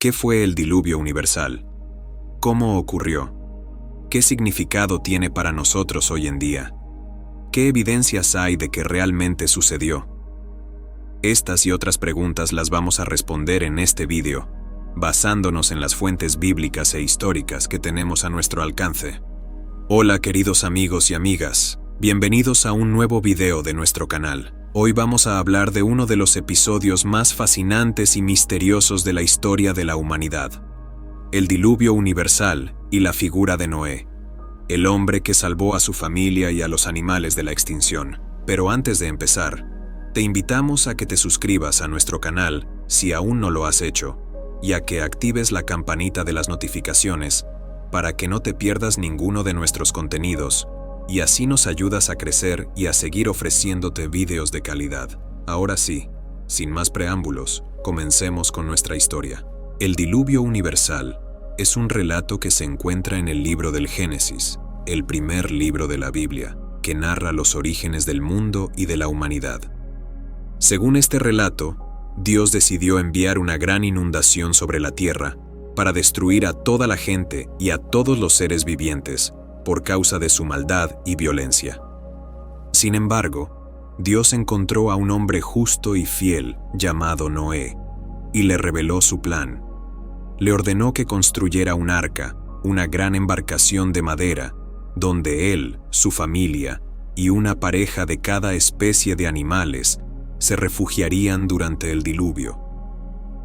¿Qué fue el diluvio universal? ¿Cómo ocurrió? ¿Qué significado tiene para nosotros hoy en día? ¿Qué evidencias hay de que realmente sucedió? Estas y otras preguntas las vamos a responder en este video, basándonos en las fuentes bíblicas e históricas que tenemos a nuestro alcance. Hola queridos amigos y amigas, bienvenidos a un nuevo video de nuestro canal. Hoy vamos a hablar de uno de los episodios más fascinantes y misteriosos de la historia de la humanidad: el diluvio universal y la figura de Noé, el hombre que salvó a su familia y a los animales de la extinción. Pero antes de empezar, te invitamos a que te suscribas a nuestro canal si aún no lo has hecho, y a que actives la campanita de las notificaciones para que no te pierdas ninguno de nuestros contenidos, y así nos ayudas a crecer y a seguir ofreciéndote videos de calidad. Ahora sí, sin más preámbulos, comencemos con nuestra historia. El diluvio universal es un relato que se encuentra en el libro del Génesis, el primer libro de la Biblia, que narra los orígenes del mundo y de la humanidad. Según este relato, Dios decidió enviar una gran inundación sobre la tierra para destruir a toda la gente y a todos los seres vivientes por causa de su maldad y violencia. Sin embargo, Dios encontró a un hombre justo y fiel llamado Noé y le reveló su plan. Le ordenó que construyera un arca, una gran embarcación de madera, donde él, su familia y una pareja de cada especie de animales se refugiarían durante el diluvio.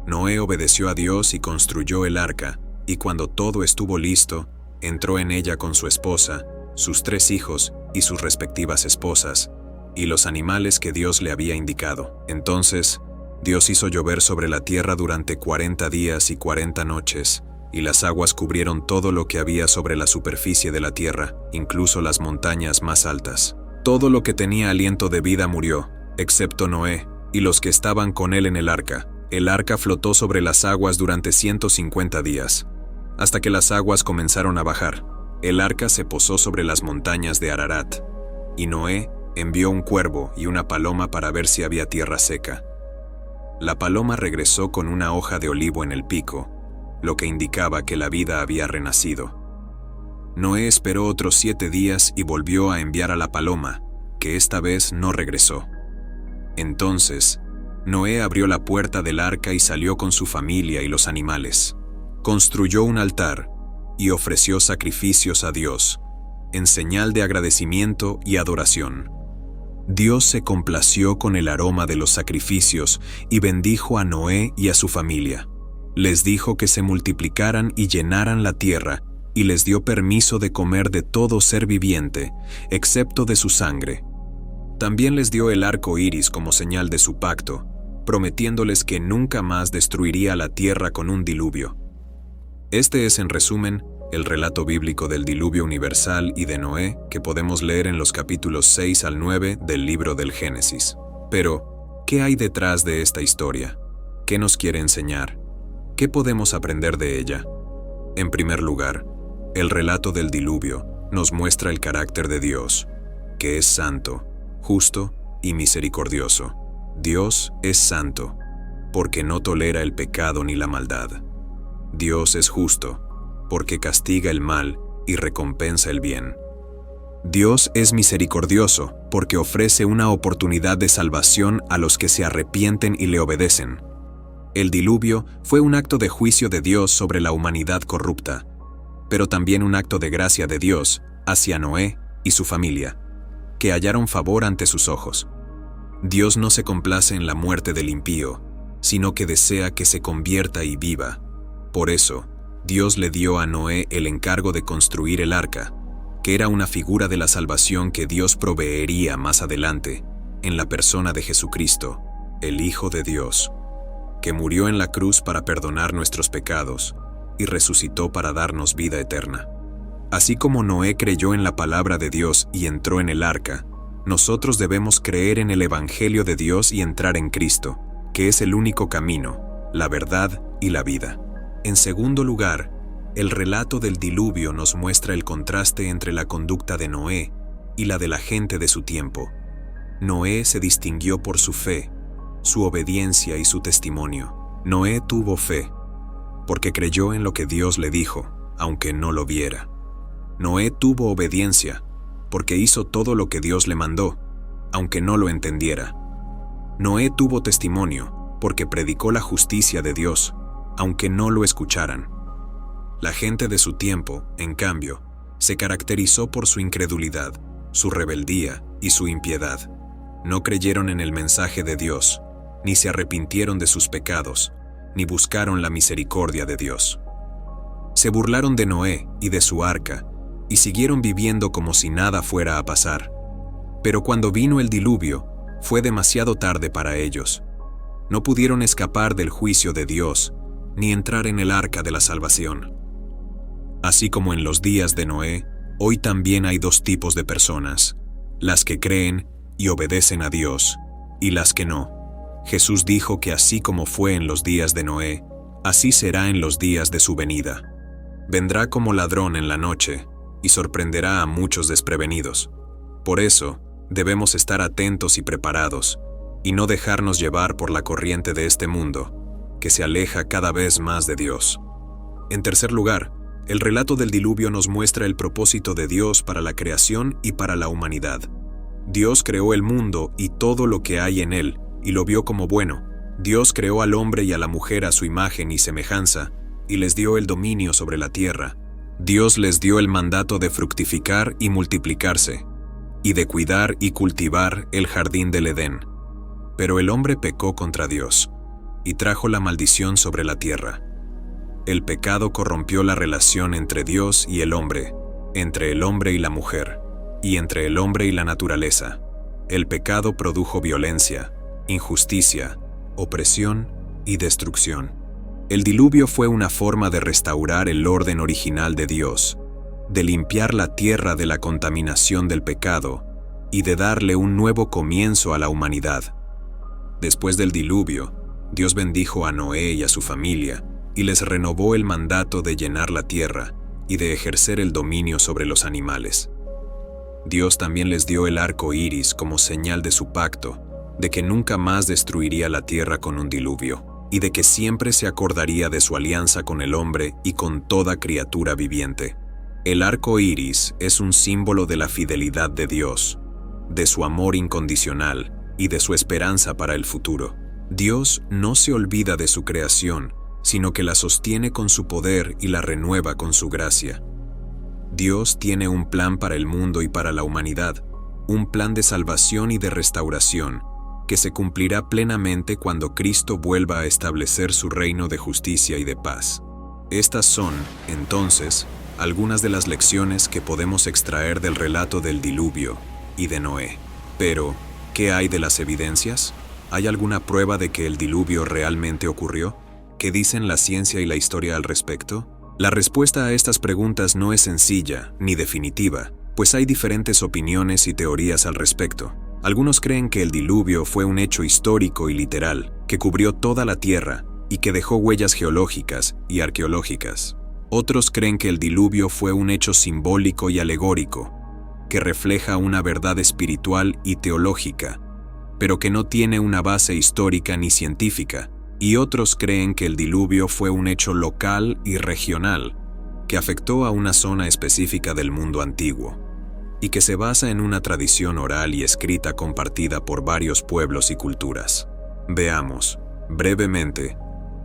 Noé obedeció a Dios y construyó el arca, y cuando todo estuvo listo, entró en ella con su esposa, sus 3 hijos y sus respectivas esposas, y los animales que Dios le había indicado. Entonces, Dios hizo llover sobre la tierra durante 40 días y 40 noches, y las aguas cubrieron todo lo que había sobre la superficie de la tierra, incluso las montañas más altas. Todo lo que tenía aliento de vida murió, excepto Noé y los que estaban con él en el arca. El arca flotó sobre las aguas durante 150 días, hasta que las aguas comenzaron a bajar. El arca se posó sobre las montañas de Ararat, y Noé envió un cuervo y una paloma para ver si había tierra seca. La paloma regresó con una hoja de olivo en el pico, lo que indicaba que la vida había renacido. Noé esperó otros 7 días y volvió a enviar a la paloma, que esta vez no regresó. Entonces, Noé abrió la puerta del arca y salió con su familia y los animales. Construyó un altar y ofreció sacrificios a Dios, en señal de agradecimiento y adoración. Dios se complació con el aroma de los sacrificios y bendijo a Noé y a su familia. Les dijo que se multiplicaran y llenaran la tierra, y les dio permiso de comer de todo ser viviente, excepto de su sangre. También les dio el arco iris como señal de su pacto, prometiéndoles que nunca más destruiría la tierra con un diluvio. Este es, en resumen, el relato bíblico del diluvio universal y de Noé que podemos leer en los capítulos 6 al 9 del libro del Génesis. Pero, ¿qué hay detrás de esta historia? ¿Qué nos quiere enseñar? ¿Qué podemos aprender de ella? En primer lugar, el relato del diluvio nos muestra el carácter de Dios, que es santo, justo y misericordioso. Dios es santo, porque no tolera el pecado ni la maldad. Dios es justo, porque castiga el mal y recompensa el bien. Dios es misericordioso, porque ofrece una oportunidad de salvación a los que se arrepienten y le obedecen. El diluvio fue un acto de juicio de Dios sobre la humanidad corrupta, pero también un acto de gracia de Dios hacia Noé y su familia, que hallaron favor ante sus ojos. Dios no se complace en la muerte del impío, sino que desea que se convierta y viva. Por eso, Dios le dio a Noé el encargo de construir el arca, que era una figura de la salvación que Dios proveería más adelante, en la persona de Jesucristo, el Hijo de Dios, que murió en la cruz para perdonar nuestros pecados y resucitó para darnos vida eterna. Así como Noé creyó en la palabra de Dios y entró en el arca, nosotros debemos creer en el Evangelio de Dios y entrar en Cristo, que es el único camino, la verdad y la vida. En segundo lugar, el relato del diluvio nos muestra el contraste entre la conducta de Noé y la de la gente de su tiempo. Noé se distinguió por su fe, su obediencia y su testimonio. Noé tuvo fe. porque creyó en lo que Dios le dijo, aunque no lo viera. Noé tuvo obediencia, porque hizo todo lo que Dios le mandó, aunque no lo entendiera. Noé tuvo testimonio, porque predicó la justicia de Dios, aunque no lo escucharan. La gente de su tiempo, en cambio, se caracterizó por su incredulidad, su rebeldía y su impiedad. No creyeron en el mensaje de Dios, ni se arrepintieron de sus pecados, ni buscaron la misericordia de Dios. Se burlaron de Noé y de su arca, y siguieron viviendo como si nada fuera a pasar. Pero cuando vino el diluvio, fue demasiado tarde para ellos. No pudieron escapar del juicio de Dios, ni entrar en el arca de la salvación. Así como en los días de Noé, hoy también hay dos tipos de personas: las que creen y obedecen a Dios, y las que no. Jesús dijo que así como fue en los días de Noé, así será en los días de su venida. Vendrá como ladrón en la noche, y sorprenderá a muchos desprevenidos. Por eso, debemos estar atentos y preparados, y no dejarnos llevar por la corriente de este mundo, que se aleja cada vez más de Dios. En tercer lugar, el relato del diluvio nos muestra el propósito de Dios para la creación y para la humanidad. Dios creó el mundo y todo lo que hay en él, y lo vio como bueno. Dios creó al hombre y a la mujer a su imagen y semejanza, y les dio el dominio sobre la tierra. Dios les dio el mandato de fructificar y multiplicarse, y de cuidar y cultivar el jardín del Edén. Pero el hombre pecó contra Dios, y trajo la maldición sobre la tierra. El pecado corrompió la relación entre Dios y el hombre, entre el hombre y la mujer, y entre el hombre y la naturaleza. El pecado produjo violencia, injusticia, opresión y destrucción. El diluvio fue una forma de restaurar el orden original de Dios, de limpiar la tierra de la contaminación del pecado y de darle un nuevo comienzo a la humanidad. Después del diluvio, Dios bendijo a Noé y a su familia y les renovó el mandato de llenar la tierra y de ejercer el dominio sobre los animales. Dios también les dio el arco iris como señal de su pacto, de que nunca más destruiría la tierra con un diluvio, y de que siempre se acordaría de su alianza con el hombre y con toda criatura viviente. El arco iris es un símbolo de la fidelidad de Dios, de su amor incondicional y de su esperanza para el futuro. Dios no se olvida de su creación, sino que la sostiene con su poder y la renueva con su gracia. Dios tiene un plan para el mundo y para la humanidad, un plan de salvación y de restauración, que se cumplirá plenamente cuando Cristo vuelva a establecer su reino de justicia y de paz. Estas son, entonces, algunas de las lecciones que podemos extraer del relato del diluvio y de Noé. Pero, ¿qué hay de las evidencias? ¿Hay alguna prueba de que el diluvio realmente ocurrió? ¿Qué dicen la ciencia y la historia al respecto? La respuesta a estas preguntas no es sencilla ni definitiva, pues hay diferentes opiniones y teorías al respecto. Algunos creen que el diluvio fue un hecho histórico y literal, que cubrió toda la tierra y que dejó huellas geológicas y arqueológicas. Otros creen que el diluvio fue un hecho simbólico y alegórico, que refleja una verdad espiritual y teológica, pero que no tiene una base histórica ni científica. Y otros creen que el diluvio fue un hecho local y regional, que afectó a una zona específica del mundo antiguo, y que se basa en una tradición oral y escrita compartida por varios pueblos y culturas. Veamos, brevemente,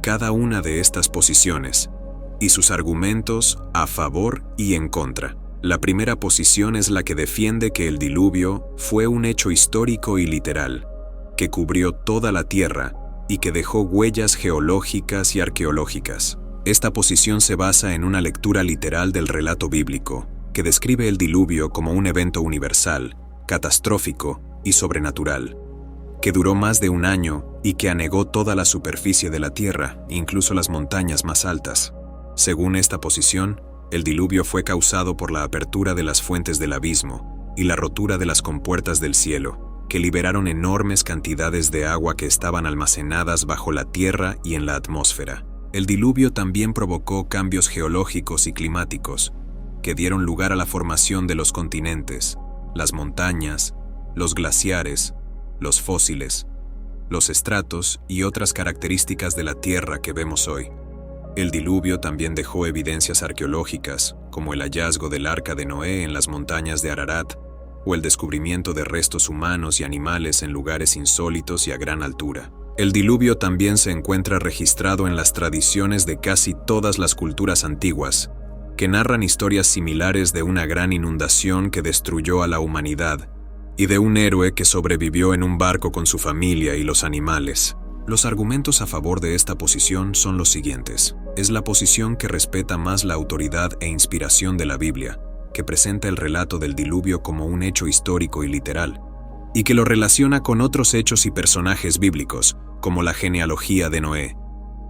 cada una de estas posiciones y sus argumentos a favor y en contra. La primera posición es la que defiende que el diluvio fue un hecho histórico y literal, que cubrió toda la tierra y que dejó huellas geológicas y arqueológicas. Esta posición se basa en una lectura literal del relato bíblico, que describe el diluvio como un evento universal, catastrófico y sobrenatural, que duró más de un año y que anegó toda la superficie de la tierra, incluso las montañas más altas. Según esta posición, el diluvio fue causado por la apertura de las fuentes del abismo y la rotura de las compuertas del cielo, que liberaron enormes cantidades de agua que estaban almacenadas bajo la tierra y en la atmósfera. El diluvio también provocó cambios geológicos y climáticos, que dieron lugar a la formación de los continentes, las montañas, los glaciares, los fósiles, los estratos y otras características de la Tierra que vemos hoy. El diluvio también dejó evidencias arqueológicas, como el hallazgo del Arca de Noé en las montañas de Ararat, o el descubrimiento de restos humanos y animales en lugares insólitos y a gran altura. El diluvio también se encuentra registrado en las tradiciones de casi todas las culturas antiguas, que narran historias similares de una gran inundación que destruyó a la humanidad, y de un héroe que sobrevivió en un barco con su familia y los animales. Los argumentos a favor de esta posición son los siguientes. Es la posición que respeta más la autoridad e inspiración de la Biblia, que presenta el relato del diluvio como un hecho histórico y literal, y que lo relaciona con otros hechos y personajes bíblicos, como la genealogía de Noé,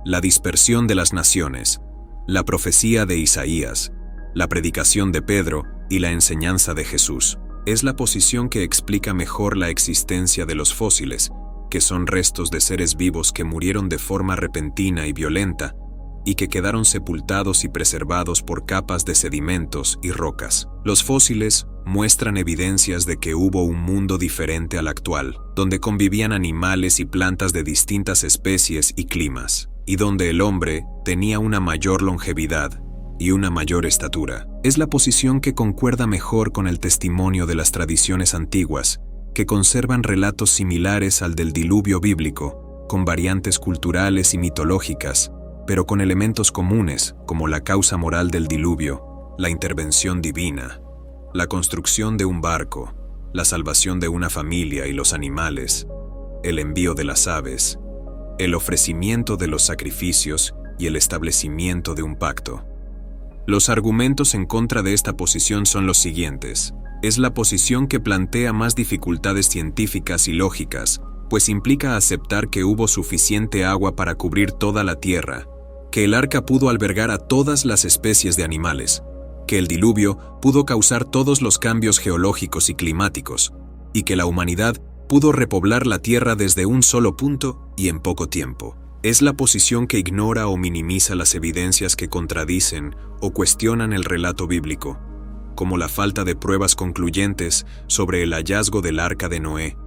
la dispersión de las naciones, la profecía de Isaías, la predicación de Pedro y la enseñanza de Jesús. Es la posición que explica mejor la existencia de los fósiles, que son restos de seres vivos que murieron de forma repentina y violenta, y que quedaron sepultados y preservados por capas de sedimentos y rocas. Los fósiles muestran evidencias de que hubo un mundo diferente al actual, donde convivían animales y plantas de distintas especies y climas, y donde el hombre tenía una mayor longevidad y una mayor estatura. Es la posición que concuerda mejor con el testimonio de las tradiciones antiguas, que conservan relatos similares al del diluvio bíblico, con variantes culturales y mitológicas, pero con elementos comunes como la causa moral del diluvio, la intervención divina, la construcción de un barco, la salvación de una familia y los animales, el envío de las aves, el ofrecimiento de los sacrificios y el establecimiento de un pacto. Los argumentos en contra de esta posición son los siguientes. Es la posición que plantea más dificultades científicas y lógicas, pues implica aceptar que hubo suficiente agua para cubrir toda la tierra, que el arca pudo albergar a todas las especies de animales, que el diluvio pudo causar todos los cambios geológicos y climáticos, y que la humanidad pudo repoblar la tierra desde un solo punto y en poco tiempo. Es la posición que ignora o minimiza las evidencias que contradicen o cuestionan el relato bíblico, como la falta de pruebas concluyentes sobre el hallazgo del Arca de Noé,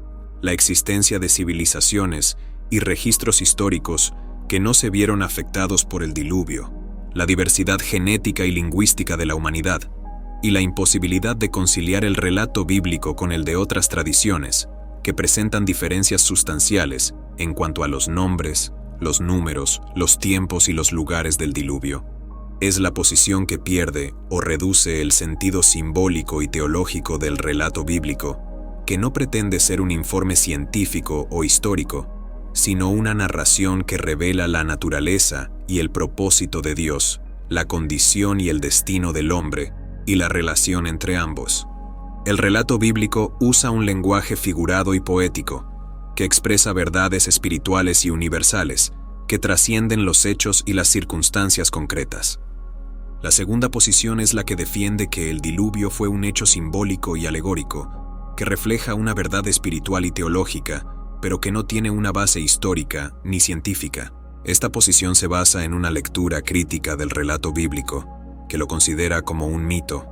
la existencia de civilizaciones y registros históricos que no se vieron afectados por el diluvio, la diversidad genética y lingüística de la humanidad, y la imposibilidad de conciliar el relato bíblico con el de otras tradiciones, que presentan diferencias sustanciales en cuanto a los nombres, los números, los tiempos y los lugares del diluvio. Es la posición que pierde o reduce el sentido simbólico y teológico del relato bíblico, que no pretende ser un informe científico o histórico, sino una narración que revela la naturaleza y el propósito de Dios, la condición y el destino del hombre, y la relación entre ambos. El relato bíblico usa un lenguaje figurado y poético, que expresa verdades espirituales y universales, que trascienden los hechos y las circunstancias concretas. La segunda posición es la que defiende que el diluvio fue un hecho simbólico y alegórico, que refleja una verdad espiritual y teológica, pero que no tiene una base histórica ni científica. Esta posición se basa en una lectura crítica del relato bíblico, que lo considera como un mito,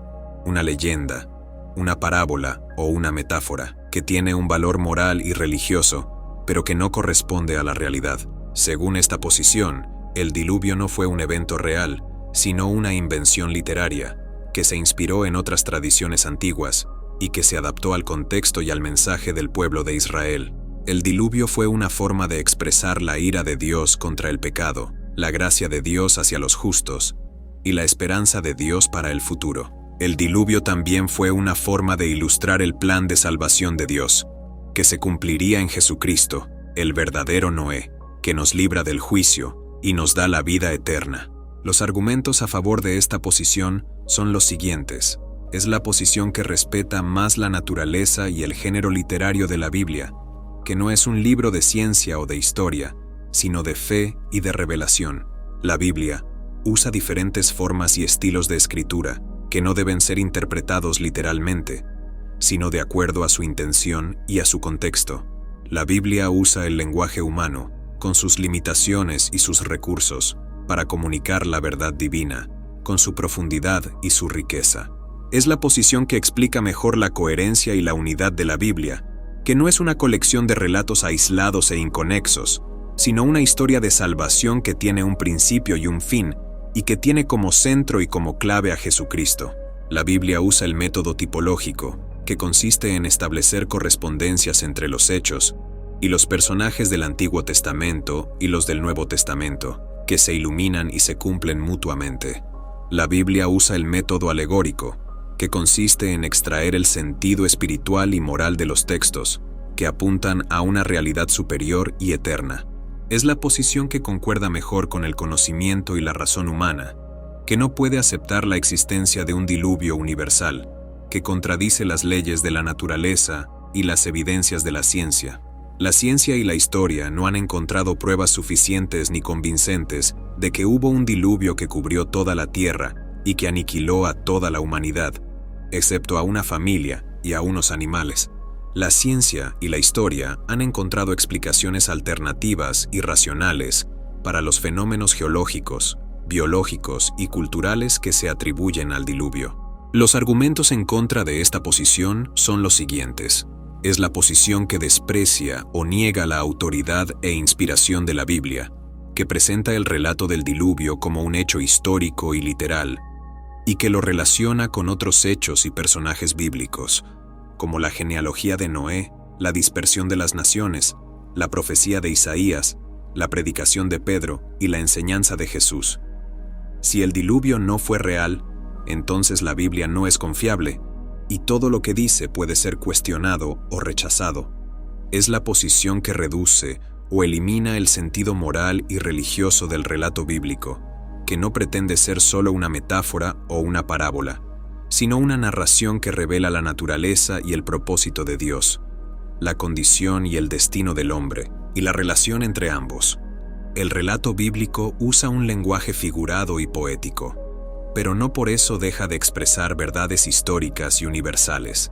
una leyenda, una parábola o una metáfora, que tiene un valor moral y religioso, pero que no corresponde a la realidad. Según esta posición, el diluvio no fue un evento real, sino una invención literaria, que se inspiró en otras tradiciones antiguas y que se adaptó al contexto y al mensaje del pueblo de Israel. El diluvio fue una forma de expresar la ira de Dios contra el pecado, la gracia de Dios hacia los justos y la esperanza de Dios para el futuro. El diluvio también fue una forma de ilustrar el plan de salvación de Dios, que se cumpliría en Jesucristo, el verdadero Noé, que nos libra del juicio y nos da la vida eterna. Los argumentos a favor de esta posición son los siguientes. Es la posición que respeta más la naturaleza y el género literario de la Biblia, que no es un libro de ciencia o de historia, sino de fe y de revelación. La Biblia usa diferentes formas y estilos de escritura que no deben ser interpretados literalmente, sino de acuerdo a su intención y a su contexto. La Biblia usa el lenguaje humano, con sus limitaciones y sus recursos, para comunicar la verdad divina, con su profundidad y su riqueza. Es la posición que explica mejor la coherencia y la unidad de la Biblia, que no es una colección de relatos aislados e inconexos, sino una historia de salvación que tiene un principio y un fin, y que tiene como centro y como clave a Jesucristo. La Biblia usa el método tipológico, que consiste en establecer correspondencias entre los hechos y los personajes del Antiguo Testamento y los del Nuevo Testamento, que se iluminan y se cumplen mutuamente. La Biblia usa el método alegórico, que consiste en extraer el sentido espiritual y moral de los textos, que apuntan a una realidad superior y eterna. Es la posición que concuerda mejor con el conocimiento y la razón humana, que no puede aceptar la existencia de un diluvio universal, que contradice las leyes de la naturaleza y las evidencias de la ciencia. La ciencia y la historia no han encontrado pruebas suficientes ni convincentes de que hubo un diluvio que cubrió toda la tierra y que aniquiló a toda la humanidad, excepto a una familia y a unos animales. La ciencia y la historia han encontrado explicaciones alternativas y racionales para los fenómenos geológicos, biológicos y culturales que se atribuyen al diluvio. Los argumentos en contra de esta posición son los siguientes. Es la posición que desprecia o niega la autoridad e inspiración de la Biblia, que presenta el relato del diluvio como un hecho histórico y literal, y que lo relaciona con otros hechos y personajes bíblicos, como la genealogía de Noé, la dispersión de las naciones, la profecía de Isaías, la predicación de Pedro y la enseñanza de Jesús. Si el diluvio no fue real, entonces la Biblia no es confiable, y todo lo que dice puede ser cuestionado o rechazado. Es la posición que reduce o elimina el sentido moral y religioso del relato bíblico, que no pretende ser solo una metáfora o una parábola, sino una narración que revela la naturaleza y el propósito de Dios, la condición y el destino del hombre, y la relación entre ambos. El relato bíblico usa un lenguaje figurado y poético, pero no por eso deja de expresar verdades históricas y universales,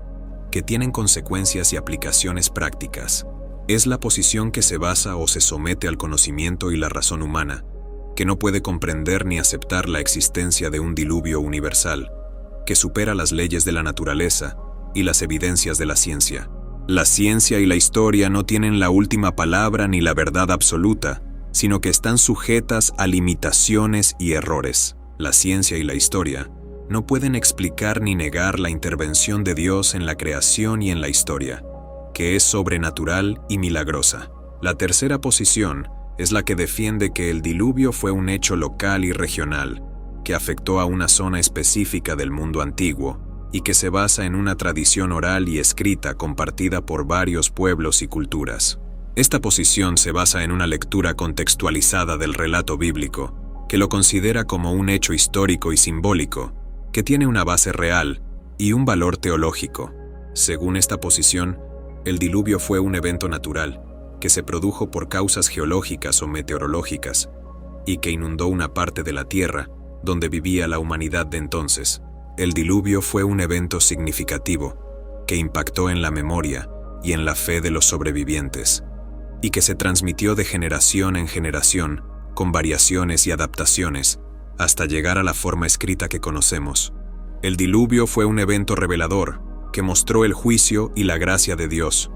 que tienen consecuencias y aplicaciones prácticas. Es la posición que se basa o se somete al conocimiento y la razón humana, que no puede comprender ni aceptar la existencia de un diluvio universal, que supera las leyes de la naturaleza y las evidencias de la ciencia. La ciencia y la historia no tienen la última palabra ni la verdad absoluta, sino que están sujetas a limitaciones y errores. La ciencia y la historia no pueden explicar ni negar la intervención de Dios en la creación y en la historia, que es sobrenatural y milagrosa. La tercera posición es la que defiende que el diluvio fue un hecho local y regional, que afectó a una zona específica del mundo antiguo y que se basa en una tradición oral y escrita compartida por varios pueblos y culturas. Esta posición se basa en una lectura contextualizada del relato bíblico, que lo considera como un hecho histórico y simbólico, que tiene una base real y un valor teológico. Según esta posición, el diluvio fue un evento natural, que se produjo por causas geológicas o meteorológicas, y que inundó una parte de la tierra donde vivía la humanidad de entonces. El diluvio fue un evento significativo, que impactó en la memoria y en la fe de los sobrevivientes, y que se transmitió de generación en generación, con variaciones y adaptaciones, hasta llegar a la forma escrita que conocemos. El diluvio fue un evento revelador, que mostró el juicio y la gracia de Dios,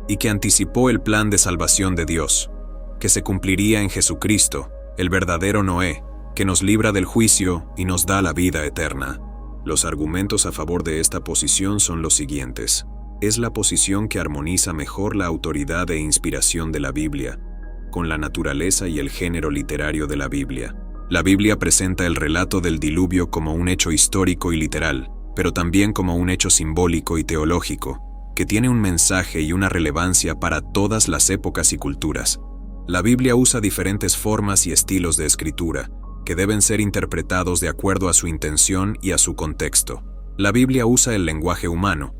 y que anticipó el plan de salvación de Dios, que se cumpliría en Jesucristo, el verdadero Noé, que nos libra del juicio y nos da la vida eterna. Los argumentos a favor de esta posición son los siguientes. Es la posición que armoniza mejor la autoridad e inspiración de la Biblia con la naturaleza y el género literario de la Biblia. La Biblia presenta el relato del diluvio como un hecho histórico y literal, pero también como un hecho simbólico y teológico, que tiene un mensaje y una relevancia para todas las épocas y culturas. La Biblia usa diferentes formas y estilos de escritura, que deben ser interpretados de acuerdo a su intención y a su contexto. La Biblia usa el lenguaje humano,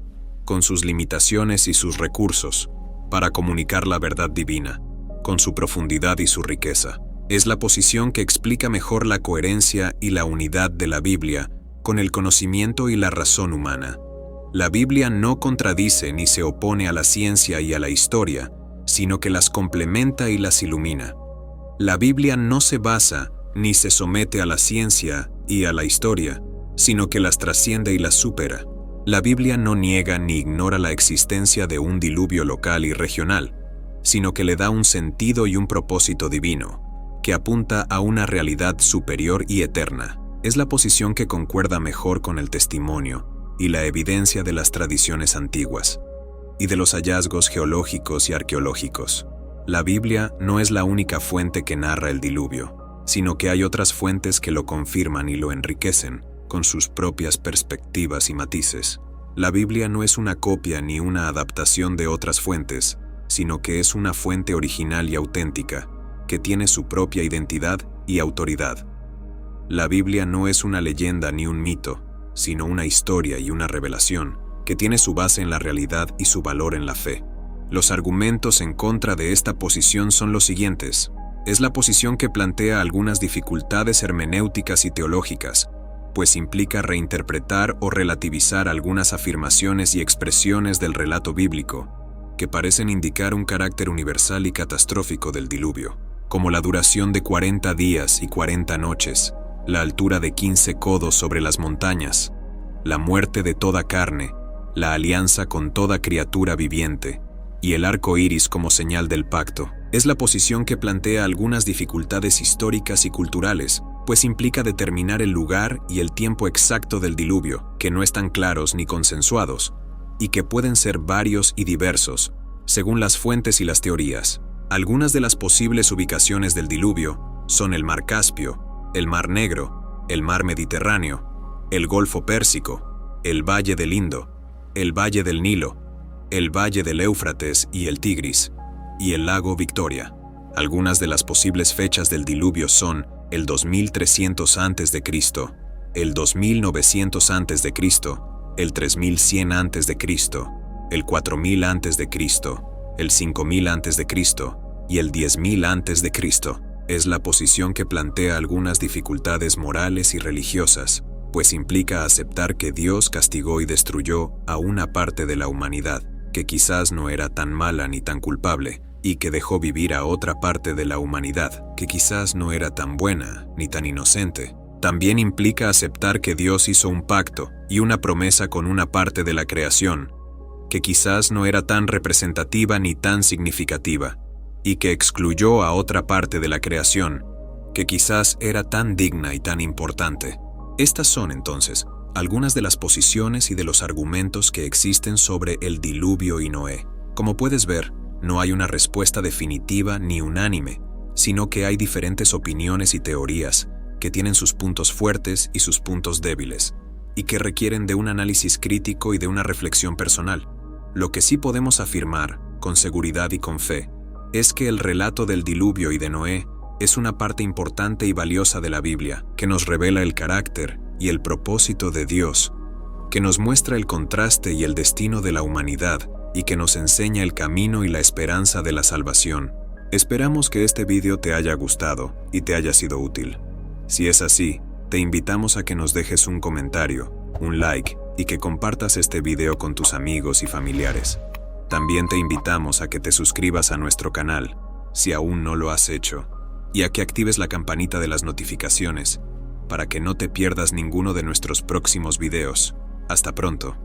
con sus limitaciones y sus recursos, para comunicar la verdad divina, con su profundidad y su riqueza. Es la posición que explica mejor la coherencia y la unidad de la Biblia con el conocimiento y la razón humana. La Biblia no contradice ni se opone a la ciencia y a la historia, sino que las complementa y las ilumina. La Biblia no se basa ni se somete a la ciencia y a la historia, sino que las trasciende y las supera. La Biblia no niega ni ignora la existencia de un diluvio local y regional, sino que le da un sentido y un propósito divino, que apunta a una realidad superior y eterna. Es la posición que concuerda mejor con el testimonio y la evidencia de las tradiciones antiguas y de los hallazgos geológicos y arqueológicos. La Biblia no es la única fuente que narra el diluvio, sino que hay otras fuentes que lo confirman y lo enriquecen con sus propias perspectivas y matices. La Biblia no es una copia ni una adaptación de otras fuentes, sino que es una fuente original y auténtica, que tiene su propia identidad y autoridad. La Biblia no es una leyenda ni un mito, sino una historia y una revelación, que tiene su base en la realidad y su valor en la fe. Los argumentos en contra de esta posición son los siguientes. Es la posición que plantea algunas dificultades hermenéuticas y teológicas, pues implica reinterpretar o relativizar algunas afirmaciones y expresiones del relato bíblico, que parecen indicar un carácter universal y catastrófico del diluvio, como la duración de 40 días y 40 noches, la altura de 15 codos sobre las montañas, la muerte de toda carne, la alianza con toda criatura viviente, y el arco iris como señal del pacto. Es la posición que plantea algunas dificultades históricas y culturales, pues implica determinar el lugar y el tiempo exacto del diluvio, que no están claros ni consensuados, y que pueden ser varios y diversos, según las fuentes y las teorías. Algunas de las posibles ubicaciones del diluvio son el Mar Caspio, el Mar Negro, el Mar Mediterráneo, el Golfo Pérsico, el Valle del Indo, el Valle del Nilo, el Valle del Éufrates y el Tigris, y el Lago Victoria. Algunas de las posibles fechas del diluvio son el 2300 a.C., el 2900 a.C., el 3100 a.C., el 4000 a.C., el 5000 a.C. y el 10000 a.C. Es la posición que plantea algunas dificultades morales y religiosas, pues implica aceptar que Dios castigó y destruyó a una parte de la humanidad, que quizás no era tan mala ni tan culpable, y que dejó vivir a otra parte de la humanidad, que quizás no era tan buena ni tan inocente. También implica aceptar que Dios hizo un pacto y una promesa con una parte de la creación, que quizás no era tan representativa ni tan significativa, y que excluyó a otra parte de la creación, que quizás era tan digna y tan importante. Estas son, entonces, algunas de las posiciones y de los argumentos que existen sobre el diluvio y Noé. Como puedes ver, no hay una respuesta definitiva ni unánime, sino que hay diferentes opiniones y teorías que tienen sus puntos fuertes y sus puntos débiles, y que requieren de un análisis crítico y de una reflexión personal. Lo que sí podemos afirmar, con seguridad y con fe, es que el relato del diluvio y de Noé es una parte importante y valiosa de la Biblia, que nos revela el carácter y el propósito de Dios, que nos muestra el contraste y el destino de la humanidad, y que nos enseña el camino y la esperanza de la salvación. Esperamos que este video te haya gustado y te haya sido útil. Si es así, te invitamos a que nos dejes un comentario, un like y que compartas este video con tus amigos y familiares. También te invitamos a que te suscribas a nuestro canal, si aún no lo has hecho, y a que actives la campanita de las notificaciones, para que no te pierdas ninguno de nuestros próximos videos. Hasta pronto.